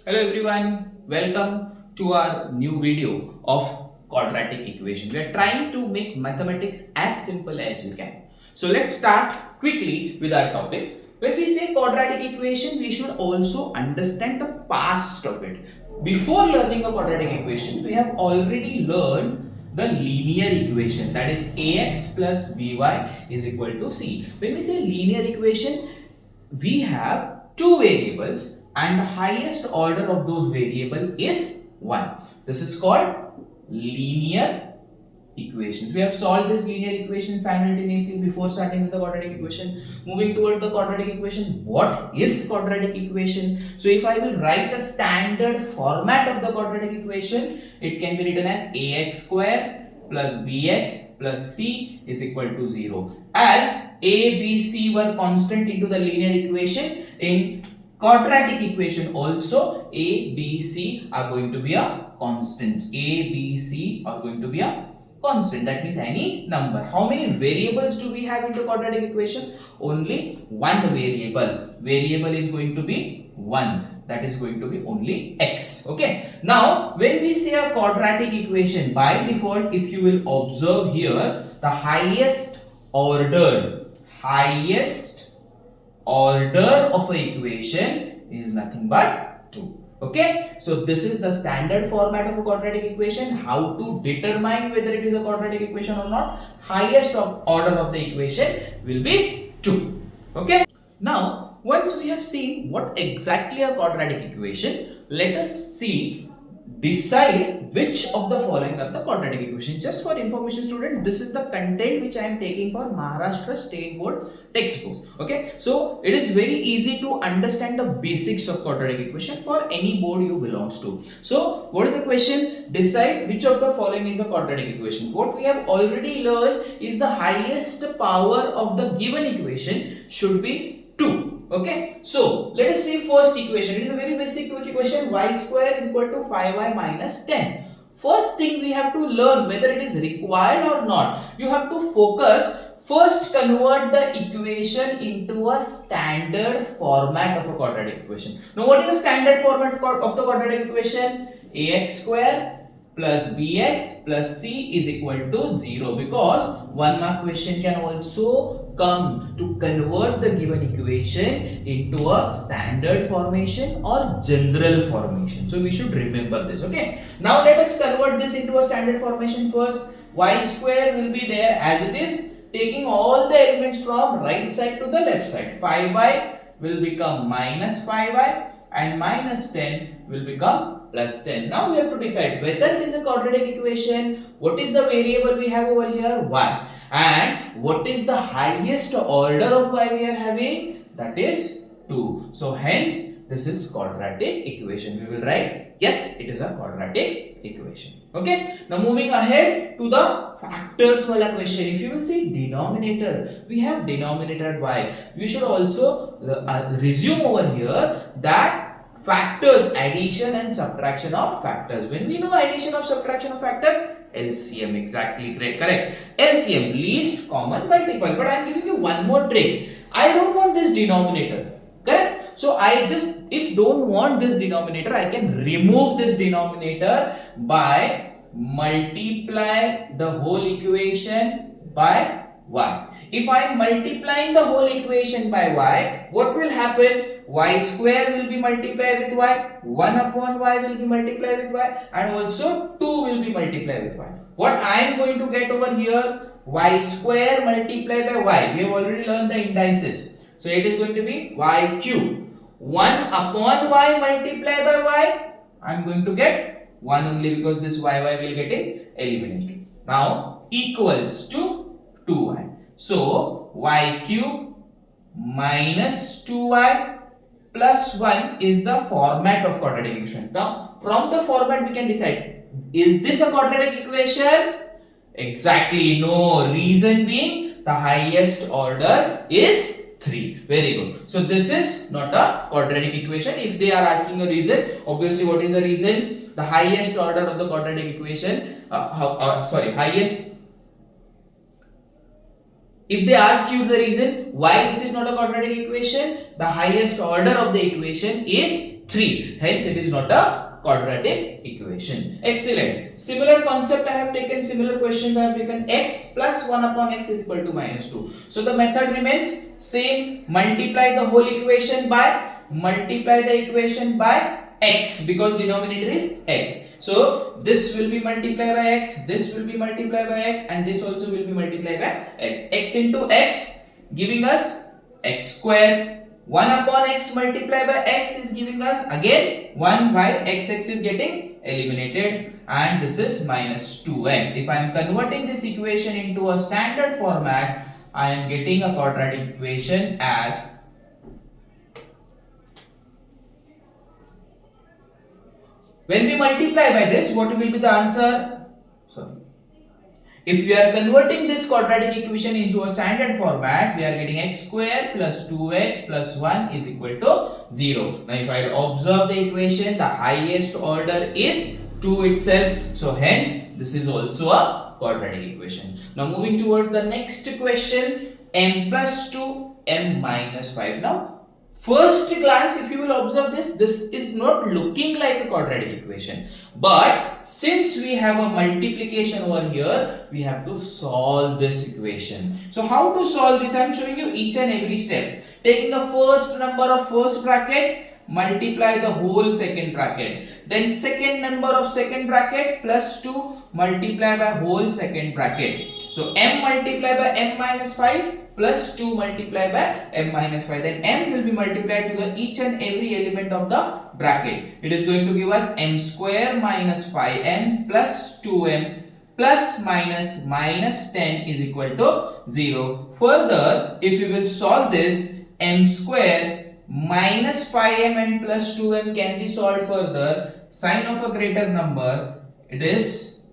Hello everyone, welcome to our new video of quadratic equation. We are trying to make mathematics as simple as we can. So let's start quickly with our topic. When we say quadratic equation, we should also understand the past of it. Before learning a quadratic equation, we have already learned the linear equation, that is ax plus by is equal to c. When we say linear equation, we have two variables and the highest order of those variable is 1. This is called linear equations. We have solved this linear equation simultaneously before starting with the quadratic equation. Moving toward the quadratic equation, what is quadratic equation? So if I will write a standard format of the quadratic equation, it can be written as ax square plus bx plus c is equal to 0. As a, b, c were constant into the linear equation, in quadratic equation also a, b, c are going to be a constants. A, b, c are going to be a constant. That means any number. How many variables do we have into quadratic equation? Only one variable. Variable is going to be 1. That is going to be only x. Okay. Now, when we say a quadratic equation, by default, if you will observe here, the highest order of an equation is nothing but 2. Okay, so this is the standard format of a quadratic equation. How to determine whether it is a quadratic equation or not? Highest order of the equation will be 2. Okay, now once we have seen what exactly a quadratic equation, let us see decide which of the following are the quadratic equation. Just for information student, this is the content which I am taking for Maharashtra State Board textbooks. Okay, so it is very easy to understand the basics of quadratic equation for any board you belongs to. So what is the question? Decide which of the following is a quadratic equation. What we have already learned is the highest power of the given equation should be 2. Okay, so let us see first equation. It is a very basic equation. Y square is equal to 5y minus 10. First thing we have to learn whether it is required or not. You have to focus. First, convert the equation into a standard format of a quadratic equation. Now, what is the standard format of the quadratic equation? Ax square plus bx plus c is equal to 0, because 1 mark question can also come to convert the given equation into a standard formation or general formation. So we should remember this. Okay, now let us convert this into a standard formation first. Y square will be there as it is, taking all the elements from right side to the left side. 5y will become minus 5y and minus 10 will become plus 10. Now we have to decide whether it is a quadratic equation. What is the variable we have over here? Y. And what is the highest order of y we are having? That is 2. So hence this is quadratic equation. We will write yes, it is a quadratic equation. Okay. Now moving ahead to the factors wala question. If you will see denominator, we have denominator y. We should also resume over here that factors, addition and subtraction of factors. When we know addition of subtraction of factors, LCM, exactly correct. LCM, least common multiple. But I am giving you one more trick. I don't want this denominator, correct? So I just, if don't want this denominator, I can remove this denominator by multiply the whole equation by y. If I am multiplying the whole equation by y, what will happen? Y square will be multiplied with y, 1 upon y will be multiplied with y, and also 2 will be multiplied with y. What I am going to get over here? Y square multiplied by y. We have already learned the indices. So it is going to be y cube. 1 upon y multiplied by y. I am going to get 1 only, because this y will get eliminated. Now equals to 2y. So y cube minus 2y plus 1 is the format of quadratic equation. Now from the format we can decide, is this a quadratic equation? Exactly no. Reason being the highest order is 3. Very good. So this is not a quadratic equation. If they are asking a reason, obviously what is the reason? The highest order of the quadratic equation, highest If they ask you the reason why this is not a quadratic equation, the highest order of the equation is 3, hence it is not a quadratic equation. Excellent. Similar concept I have taken, similar questions I have taken. X plus 1 upon x is equal to minus 2. So the method remains same. Multiply the whole equation by x, because denominator is x. So this will be multiplied by x, this will be multiplied by x, and this also will be multiplied by x. X into x giving us x square. 1 upon x multiplied by x is giving us again 1, while x is getting eliminated, and this is minus 2x. If I am converting this equation into a standard format, I am getting a quadratic equation as when we multiply by this, what will be the answer? Sorry. If we are converting this quadratic equation into a standard format, we are getting x square plus 2x plus 1 is equal to 0. Now if I observe the equation, the highest order is 2 itself. So hence this is also a quadratic equation. Now moving towards the next question, m plus 2, m minus 5. Now first glance, if you will observe this is not looking like a quadratic equation. But since we have a multiplication over here, we have to solve this equation. So how to solve this? I am showing you each and every step. Taking the first number of first bracket, multiply the whole second bracket. Then second number of second bracket plus 2, multiply by whole second bracket. So m multiplied by m minus 5 plus 2 multiplied by m minus 5. Then m will be multiplied to the each and every element of the bracket. It is going to give us m square minus 5m plus 2m plus minus minus 10 is equal to 0. Further, if you will solve this, m square minus 5m and plus 2m can be solved further. Sign of a greater number, it is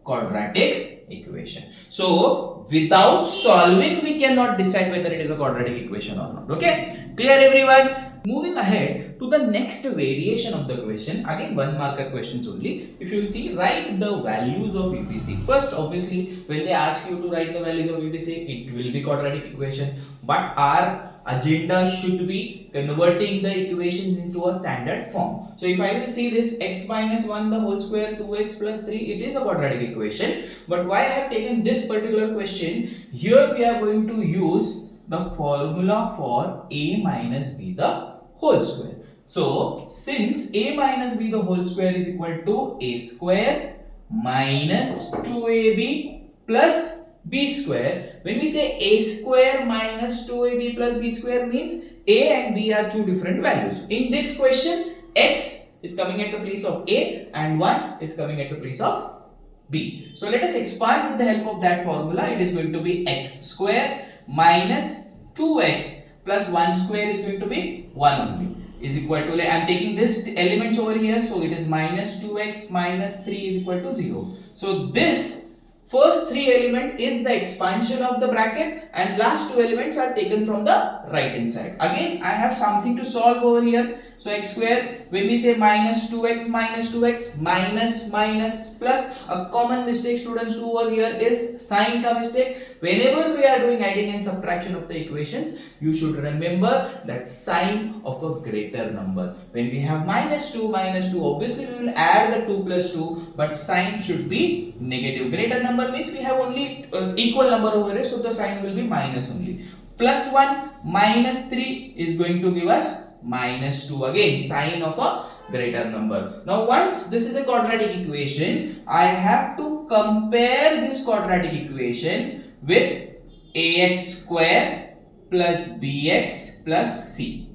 quadratic equation. So without solving, we cannot decide whether it is a quadratic equation or not. Okay, clear everyone? Moving ahead to the next variation of the question, again 1 marker questions only. If you will see, write the values of UPC. First, obviously, when they ask you to write the values of UPC, it will be quadratic equation, but our agenda should be converting the equations into a standard form. So if I will see this x minus 1 the whole square 2x plus 3, it is a quadratic equation. But why I have taken this particular question, here we are going to use the formula for a minus b the whole square. So since a minus b the whole square is equal to a square minus 2ab plus b square, when we say a square minus 2ab plus b square means a and b are two different values. In this question, x is coming at the place of a and 1 is coming at the place of b. So let us expand with the help of that formula. It is going to be x square minus 2x plus 1 square is going to be 1 only is equal to, I am taking this elements over here, so it is minus 2x minus 3 is equal to 0. So this first 3 element is the expansion of the bracket and last 2 elements are taken from the right hand side. Again, I have something to solve over here. So x square, when we say minus 2x minus plus, a common mistake students do over here is sign ka mistake. Whenever we are doing adding and subtraction of the equations, you should remember that sign of a greater number. When we have minus 2, obviously we will add the 2 plus 2, but sign should be negative. Greater number means we have only equal number over here, so the sign will be minus only. Plus 1 minus 3 is going to give us minus 2, again sign of a greater number. Now once this is a quadratic equation, I have to compare this quadratic equation with ax square plus bx plus c,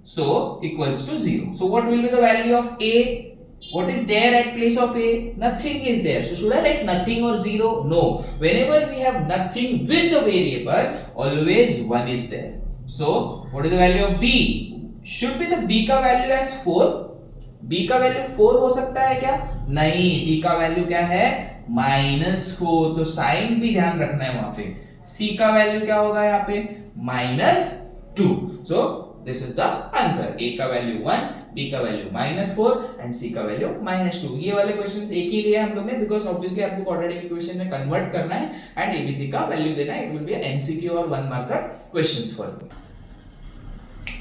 so equals to 0. So what will be the value of a? What is there at place of a? Nothing is there. So should I write nothing or 0? No. Whenever we have nothing with the variable, always 1 is there. So what is the value of b? Should be the b का value as 4. b का value 4 हो सकता है क्या? नहीं, b का value क्या है? -4. तो साइन भी ध्यान रखना है वहां पे. c का value क्या होगा यहाँ पे? -2. So this is the answer. A का वैल्यू 1, बी का वैल्यू -4 एंड सी का वैल्यू -2। ये वाले क्वेश्चंस एक ही लिए हम लोग ने बिकॉज़ ऑब्वियसली आपको क्वाड्रेटिक इक्वेशन में कन्वर्ट करना है एंड एबीसी का वैल्यू देना है। इट विल बी एमसीक्यू और 1 marker questions for you.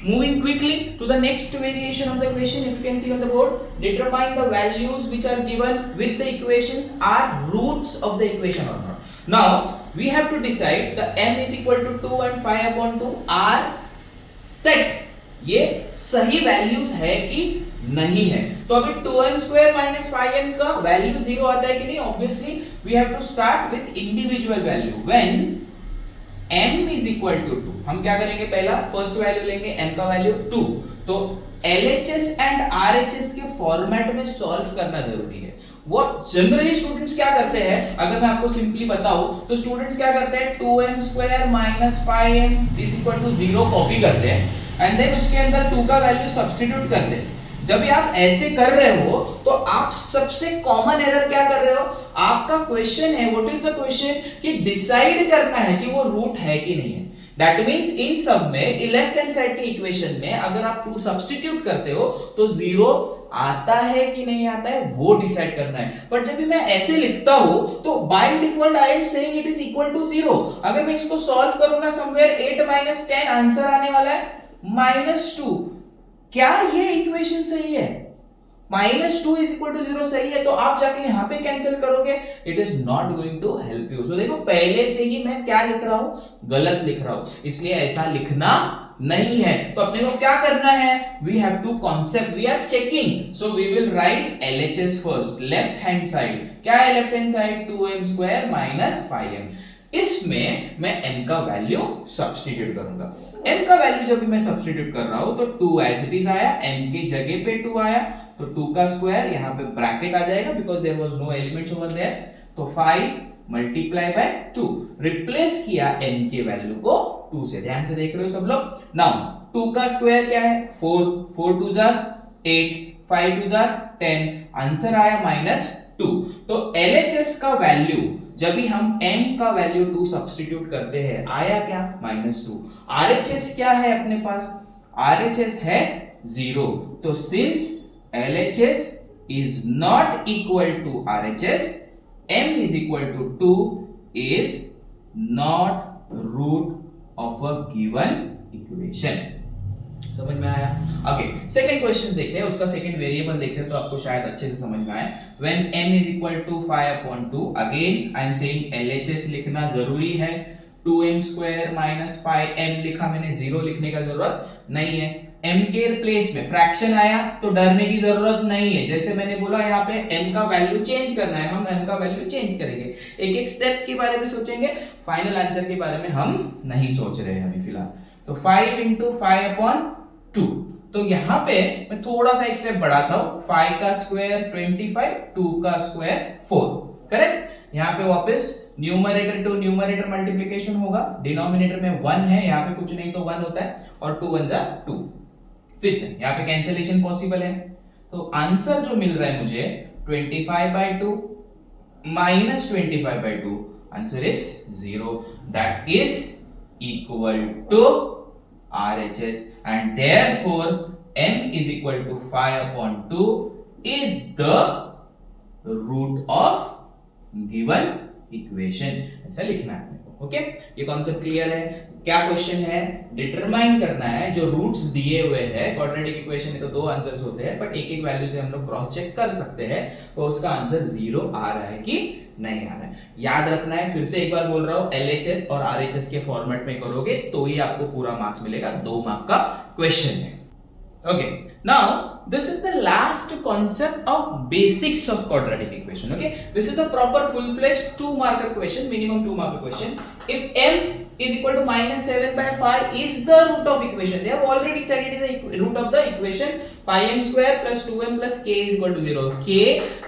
Moving quickly to the next variation of the equation, if you can see on the board, determine the values which are given with the equations are roots of the equation or not. Now we have to decide the m is equal to 2 and 5 upon 2 are set. ये सही values है कि नहीं है। तो अभी 2m square minus 5m का value 0 आता है कि नहीं? Obviously we have to start with individual value. When m is equal to 2, हम क्या करेंगे? पहला फर्स्ट वैल्यू लेंगे, m का वैल्यू 2। तो LHS एंड RHS के फॉर्मेट में सॉल्व करना जरूरी है। वो जनरली स्टूडेंट्स क्या करते हैं, अगर मैं आपको सिंपली बताऊं तो स्टूडेंट्स क्या करते हैं, 2m square minus 5m is equal to 0 copy करते हैं एंड देन उसके अंदर 2 का वैल्यू सब्स्टिट्यूट करते हैं। जब आप ऐसे कर रहे हो तो आप सबसे कॉमन एरर क्या कर रहे हो? आपका क्वेश्चन है, व्हाट इज द क्वेश्चन, कि डिसाइड करना है कि वो रूट है कि नहीं है। दैट मींस इन सब में लेफ्ट हैंड साइड के इक्वेशन में अगर आप 2 सब्स्टिट्यूट करते हो तो 0 आता है कि नहीं आता है वो डिसाइड करना है। पर जब भी मैं ऐसे लिखता हूं तो by default I am saying it is equal to 0। अगर मैं इसको सॉल्व करूंगा समवेयर 8 - 10 आंसर आने वाला है -2। क्या ये इक्वेशन सही है? -2 is equal to 0 सही है तो आप जाके यहां पे कैंसिल करोगे, it is not going to help you. So देखो पहले से ही मैं क्या लिख रहा हूं, गलत लिख रहा हूं, इसलिए ऐसा लिखना नहीं है। तो अपने को क्या करना है, we have to concept, we are checking. So we will write LHS first, left hand side. क्या है left hand side? 2m square minus 5m। इसमें मैं m का वैल्यू सब्स्टिट्यूट करूंगा। m का वैल्यू जब भी मैं सब्स्टिट्यूट कर रहा हूं तो 2 एज इट इज आया, m की जगह पे 2 आया तो 2 का स्क्वायर, यहां पे ब्रैकेट आ जाएगा because there was no elements over there. तो 5 मल्टीप्लाई बाय 2, रिप्लेस किया m के वैल्यू को 2 से। ध्यान से देख रहे हो सब लोग। नाउ 2 का स्क्वायर क्या है? 4, 4 2 जार 8, 5 2 जार 10, आंसर आया -2। तो LHS का वैल्यू जब भी हम m का वैल्यू 2 सब्स्टिट्यूट करते हैं आया क्या? -2। RHS क्या है अपने पास? RHS है 0। तो since LHS is not equal to RHS, m is equal to 2 is not root of a given equation। समझ में आया? ओके, सेकंड क्वेश्चन देखते हैं, उसका सेकंड वेरिएबल देखते हैं तो आपको शायद अच्छे से समझ में आए। When m is equal to 5/2, again I am saying LHS लिखना जरूरी है। 2m square minus 5m लिखा मैंने, 0 लिखने का जरूरत नहीं है। m के प्लेस में फ्रैक्शन आया तो डरने की जरूरत नहीं है। जैसे मैंने बोला यहाँ पे m का वैल्यू चेंज करना है, हम m का वैल्यू चेंज करेंगे। एक एक स्टेप के बारे में सोचेंगे, फाइनल आंसर के बारे में हम नहीं सोच रहे हैं अभी फिलहाल। तो 5 into 5/2, तो यहाँ पे मैं थोड़ा सा एक स्टेप बढ़ाता हूँ। 5 का स्क्वायर 25, 2 का स्क्वायर 4, करेक्ट। यहाँ पे वापस न्यूमरेटर टू न्यूमरेटर मल्टीप्लिकेशन होगा, डिनोमिनेटर में 1 है, यहाँ पे कुछ नहीं तो 1 होता है और 2 1 जा 2। फिर से यहाँ पे कैंसिलेशन पॉसिबल है तो आंसर जो मिल रहा है मुझे 25/2 minus 25/2, answer is 0। That is equal to RHS and therefore m is equal to 5/2 is the root of given equation। ऐसा लिखना है आपको। ओके, ये कॉन्सेप्ट क्लियर है? क्या क्वेश्चन है? डिटरमाइन करना है जो रूट्स दिए हुए हैं। क्वाड्रेटिक इक्वेशन में तो 2 आंसर्स होते हैं बट एक एक वैल्यू से हम लोग क्रॉस चेक कर सकते हैं तो उसका आंसर 0 आ रहा है कि नहीं आ रहा है। याद रखना है, फिर से एक बार बोल रहा हूं, LHS और RHS के फॉर्मेट में करोगे तो ही आपको पूरा मार्क्स मिलेगा। 2 मार्क का क्वेश्चन है। Okay, now this is the last concept of basics of quadratic equation. Okay, this is the proper full-fledged 2-marker question, minimum 2-marker question. If m is equal to -7/5 is the root of equation, they have already said it is a root of the equation 5m square plus 2m plus k is equal to 0. K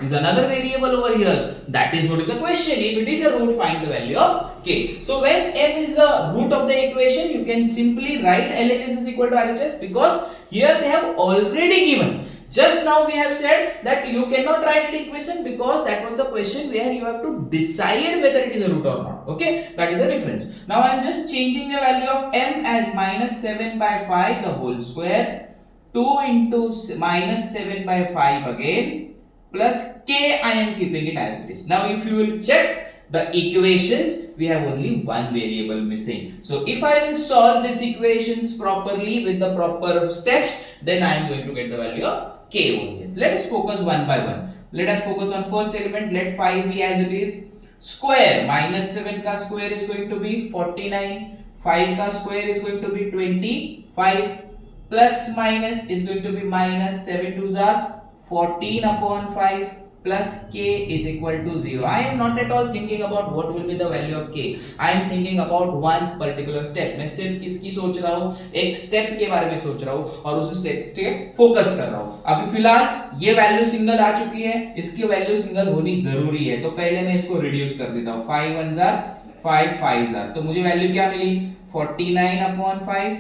is another variable over here. That is what is the question. If it is a root, find the value of k. So when m is the root of the equation, you can simply write LHS is equal to RHS because here they have already given। Just now we have said that you cannot write the equation because that was the question where you have to decide whether it is a root or not. Okay, that is the difference. Now I am just changing the value of m as minus 7 by 5 the whole square, 2 into minus 7 by 5 again, plus k I am keeping it as it is. Now if you will check the equations, we have only one variable missing. So if I will solve these equations properly with the proper steps, then I am going to get the value of k over here. Let us focus one by one. Let us focus on first element. Let 5 be as it is. Square, minus 7 ka square is going to be 49. 5 ka square is going to be 25. Plus minus is going to be minus 7 2s are 14 upon 5. Plus k is equal to 0. I am not at all thinking about what will be the value of k. I am thinking about one particular step. मैं सिर्फ किसकी सोच रहा हूँ, एक step के बारे में सोच रहा हूँ और उस स्टेप पे फोकस कर रहा हूँ. अभी फिलहाल ये वैल्यू सिंगल आ चुकी है, इसकी वैल्यू सिंगल होनी जरूरी है, तो पहले मैं इसको रिड्यूस कर देता हूँ. 5 1s are 5 5s are, तो मुझे वैल्यू क्या मिली 49 upon 5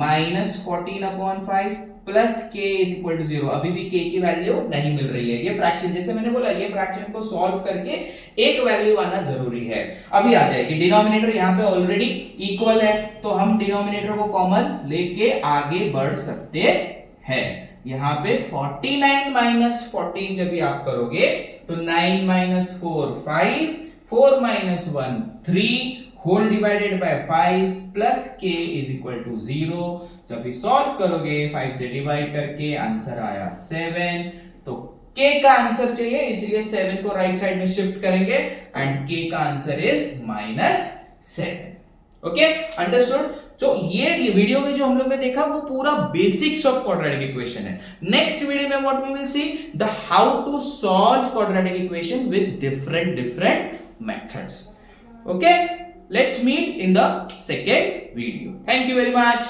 minus 14 upon 5 plus k is equal to 0. अभी भी k की वैल्यू नहीं मिल रही है. ये फ्रैक्शन, जैसे मैंने बोला, ये फ्रैक्शन को सॉल्व करके एक वैल्यू आना जरूरी है. अभी आ जाएगी. डिनोमिनेटर यहाँ पे ऑलरेडी इक्वल है, तो हम डिनोमिनेटर को कॉमन लेके आगे बढ़ सकते हैं. यहाँ पे 49 माइनस 14 जब भी आप करोगे तो 9 minus 4 5, 4 minus 1 3 whole divided by 5 plus k is equal to 0. जब भी सॉल्व करोगे 5 से डिवाइड करके आंसर आया 7. तो k का आंसर चाहिए, इसलिए 7 को राइट साइड में शिफ्ट करेंगे एंड k का आंसर इज -7. Okay, understood. तो ये वीडियो में जो हम लोग ने देखा वो पूरा बेसिक्स ऑफ क्वाड्रेटिक इक्वेशन है. नेक्स्ट वीडियो में what we will see, the how to solve quadratic equation with different methods. Okay, let's meet in the second video. Thank you very much.